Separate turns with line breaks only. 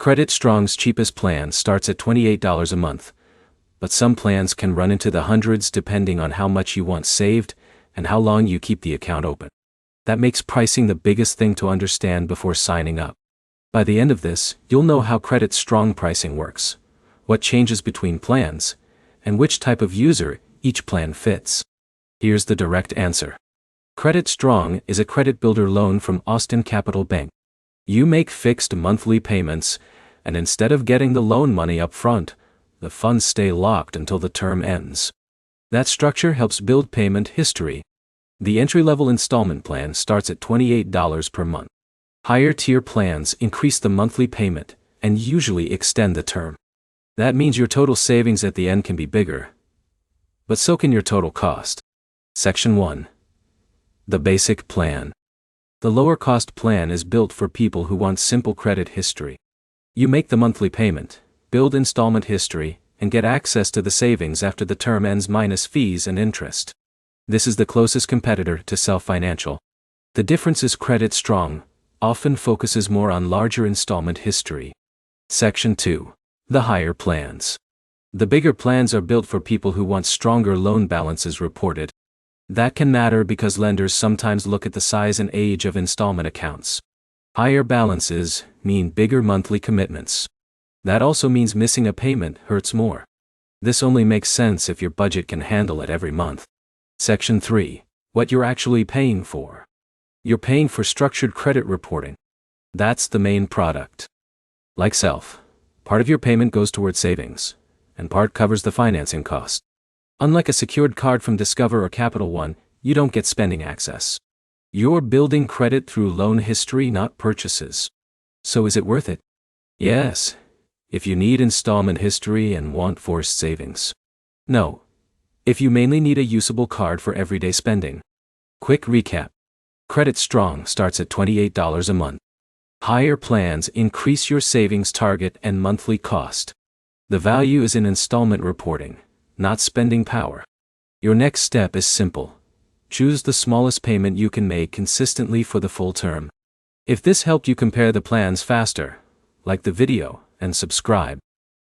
Credit Strong's cheapest plan starts at $28 a month, but some plans can run into the hundreds depending on how much you want saved and how long you keep the account open. That makes pricing the biggest thing to understand before signing up. By the end of this, you'll know how Credit Strong pricing works, what changes between plans, and which type of user each plan fits. Here's the direct answer. Credit Strong is a credit builder loan from Austin Capital Bank. You make fixed monthly payments, and instead of getting the loan money up front, the funds stay locked until the term ends. That structure helps build payment history. The entry-level installment plan starts at $28 per month. Higher tier plans increase the monthly payment and usually extend the term. That means your total savings at the end can be bigger, but so can your total cost. Section 1. The Basic Plan. The lower cost plan is built for people who want simple credit history. You make the monthly payment, build installment history, and get access to the savings after the term ends minus fees and interest. This is the closest competitor to Self Financial. The difference is Credit Strong often focuses more on larger installment history. Section 2. The Higher Plans. The bigger plans are built for people who want stronger loan balances reported. That can matter because lenders sometimes look at the size and age of installment accounts. Higher balances mean bigger monthly commitments. That also means missing a payment hurts more. This only makes sense if your budget can handle it every month. Section 3. What you're actually paying for. You're paying for structured credit reporting. That's the main product. Like Self, part of your payment goes toward savings, and part covers the financing cost. Unlike a secured card from Discover or Capital One, you don't get spending access. You're building credit through loan history, not purchases. So is it worth it? Yes, if you need installment history and want forced savings. No, if you mainly need a usable card for everyday spending. Quick recap. Credit Strong starts at $28 a month. Higher plans increase your savings target and monthly cost. The value is in installment reporting, not spending power. Your next step is simple. Choose the smallest payment you can make consistently for the full term. If this helped you compare the plans faster, like the video and subscribe.